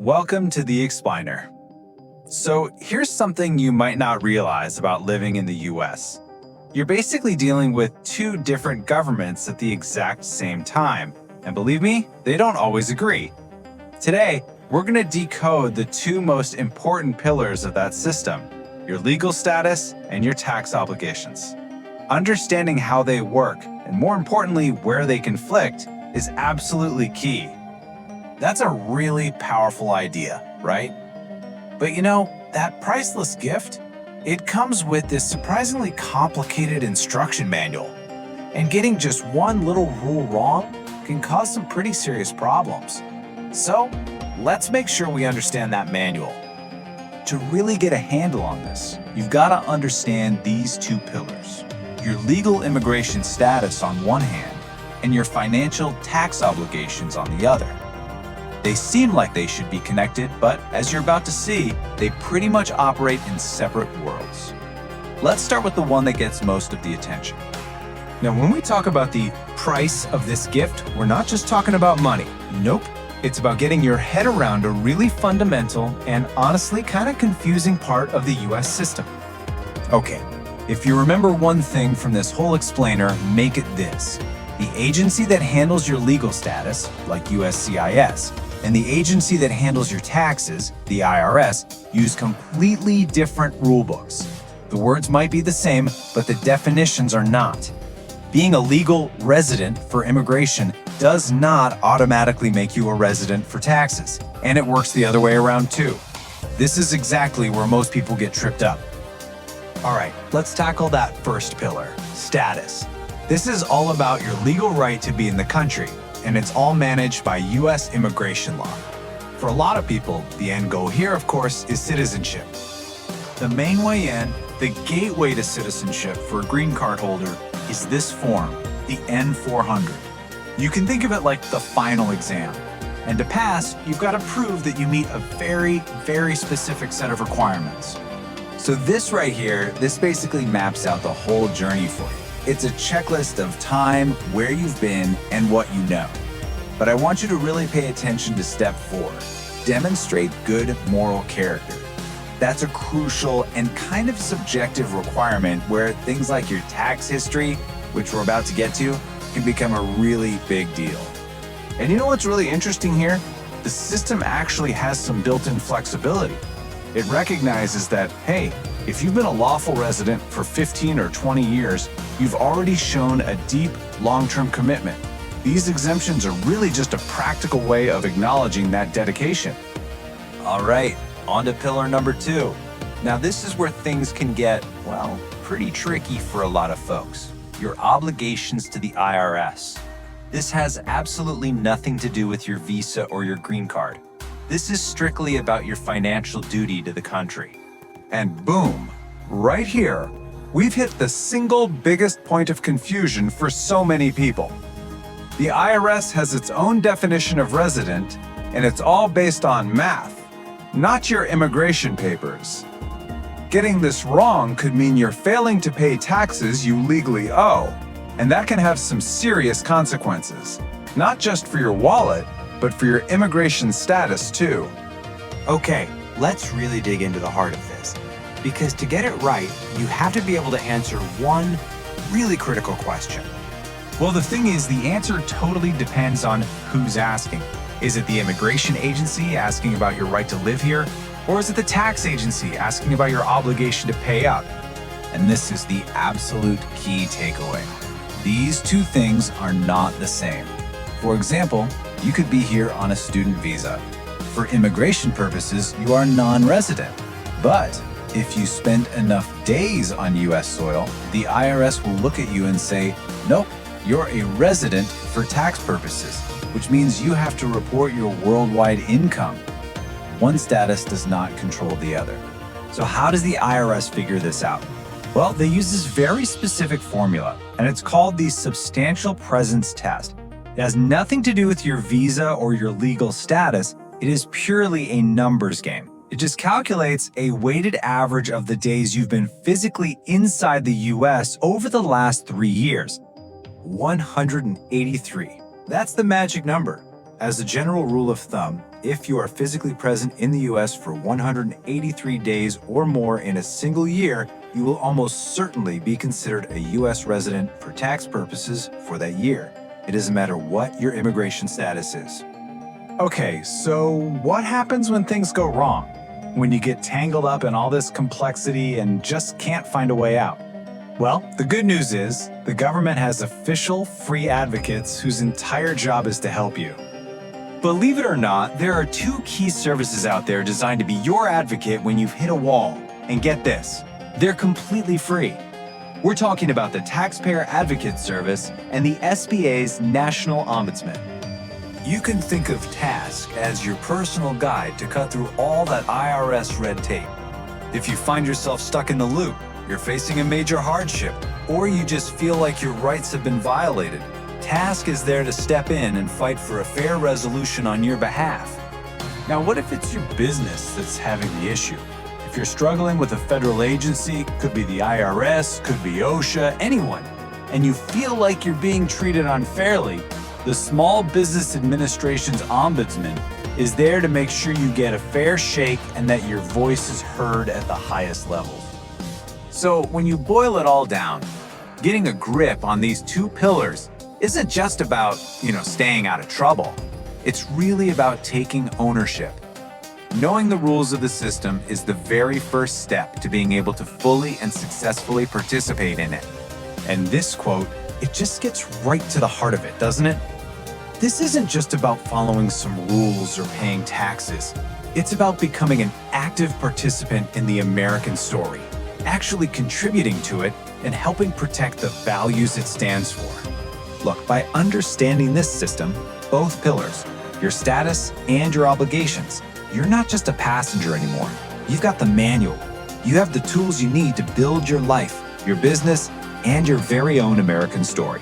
Welcome to the Explainer. So here's something you might not realize about living in the US. You're basically dealing with two different governments at the exact same time. And believe me, they don't always agree. Today, we're going to decode the two most important pillars of that system, your legal status and your tax obligations. Understanding how they work, and more importantly, where they conflict, is absolutely key. That's a really powerful idea, right? But you know, that priceless gift, it comes with this surprisingly complicated instruction manual. And getting just one little rule wrong can cause some pretty serious problems. So, let's make sure we understand that manual. To really get a handle on this, you've got to understand these two pillars. Your legal immigration status on one hand, and your financial tax obligations on the other. They seem like they should be connected, but as you're about to see, they pretty much operate in separate worlds. Let's start with the one that gets most of the attention. Now, when we talk about the price of this gift, we're not just talking about money. Nope. It's about getting your head around a really fundamental and honestly kind of confusing part of the US system. Okay, if you remember one thing from this whole explainer, make it this. The agency that handles your legal status, like USCIS, and the agency that handles your taxes, the IRS, use completely different rulebooks. The words might be the same, but the definitions are not. Being a legal resident for immigration does not automatically make you a resident for taxes, and it works the other way around too. This is exactly where most people get tripped up. All right, let's tackle that first pillar, status. This is all about your legal right to be in the country, and it's all managed by US immigration law. For a lot of people, the end goal here, of course, is citizenship. The main way in, the gateway to citizenship for a green card holder, is this form, the N-400. You can think of it like the final exam. And to pass, you've got to prove that you meet a very, very specific set of requirements. So this right here, this basically maps out the whole journey for you. It's a checklist of time, where you've been, and what you know. But I want you to really pay attention to step 4. Demonstrate good moral character. That's a crucial and kind of subjective requirement where things like your tax history, which we're about to get to, can become a really big deal. And you know what's really interesting here? The system actually has some built-in flexibility. It recognizes that, hey, if you've been a lawful resident for 15 or 20 years, you've already shown a deep, long-term commitment. These exemptions are really just a practical way of acknowledging that dedication. All right, on to pillar number 2. Now this is where things can get, well, pretty tricky for a lot of folks. Your obligations to the IRS. This has absolutely nothing to do with your visa or your green card. This is strictly about your financial duty to the country. And boom, right here, we've hit the single biggest point of confusion for so many people. The IRS has its own definition of resident, and it's all based on math, not your immigration papers. Getting this wrong could mean you're failing to pay taxes you legally owe, and that can have some serious consequences, not just for your wallet, but for your immigration status too. Okay, let's really dig into the heart of this. Because to get it right, you have to be able to answer one really critical question. Well, the thing is, the answer totally depends on who's asking. Is it the immigration agency asking about your right to live here? Or is it the tax agency asking about your obligation to pay up? And this is the absolute key takeaway. These two things are not the same. For example, you could be here on a student visa. For immigration purposes, you are non-resident. But if you spend enough days on US soil, the IRS will look at you and say, nope, you're a resident for tax purposes, which means you have to report your worldwide income. One status does not control the other. So how does the IRS figure this out? Well, they use this very specific formula, and it's called the substantial presence test. It has nothing to do with your visa or your legal status. It is purely a numbers game. It just calculates a weighted average of the days you've been physically inside the US over the last 3 years. 183. That's the magic number. As a general rule of thumb, if you are physically present in the US for 183 days or more in a single year, you will almost certainly be considered a US resident for tax purposes for that year. It doesn't matter what your immigration status is. Okay, so what happens when things go wrong? When you get tangled up in all this complexity and just can't find a way out? Well, the good news is the government has official free advocates whose entire job is to help you. Believe it or not, there are 2 key services out there designed to be your advocate when you've hit a wall. And get this, they're completely free. We're talking about the Taxpayer Advocate Service and the SBA's National Ombudsman. You can think of TASK as your personal guide to cut through all that IRS red tape. If you find yourself stuck in the loop, you're facing a major hardship, or you just feel like your rights have been violated, TASK is there to step in and fight for a fair resolution on your behalf. Now, what if it's your business that's having the issue? If you're struggling with a federal agency, could be the IRS, could be OSHA, anyone, and you feel like you're being treated unfairly, the Small Business Administration's Ombudsman is there to make sure you get a fair shake and that your voice is heard at the highest levels. So when you boil it all down, getting a grip on these 2 pillars isn't just about, staying out of trouble. It's really about taking ownership. Knowing the rules of the system is the very first step to being able to fully and successfully participate in it. And this quote, it just gets right to the heart of it, doesn't it? This isn't just about following some rules or paying taxes. It's about becoming an active participant in the American story, actually contributing to it and helping protect the values it stands for. Look, by understanding this system, both pillars, your status and your obligations, you're not just a passenger anymore. You've got the manual. You have the tools you need to build your life, your business, and your very own American story.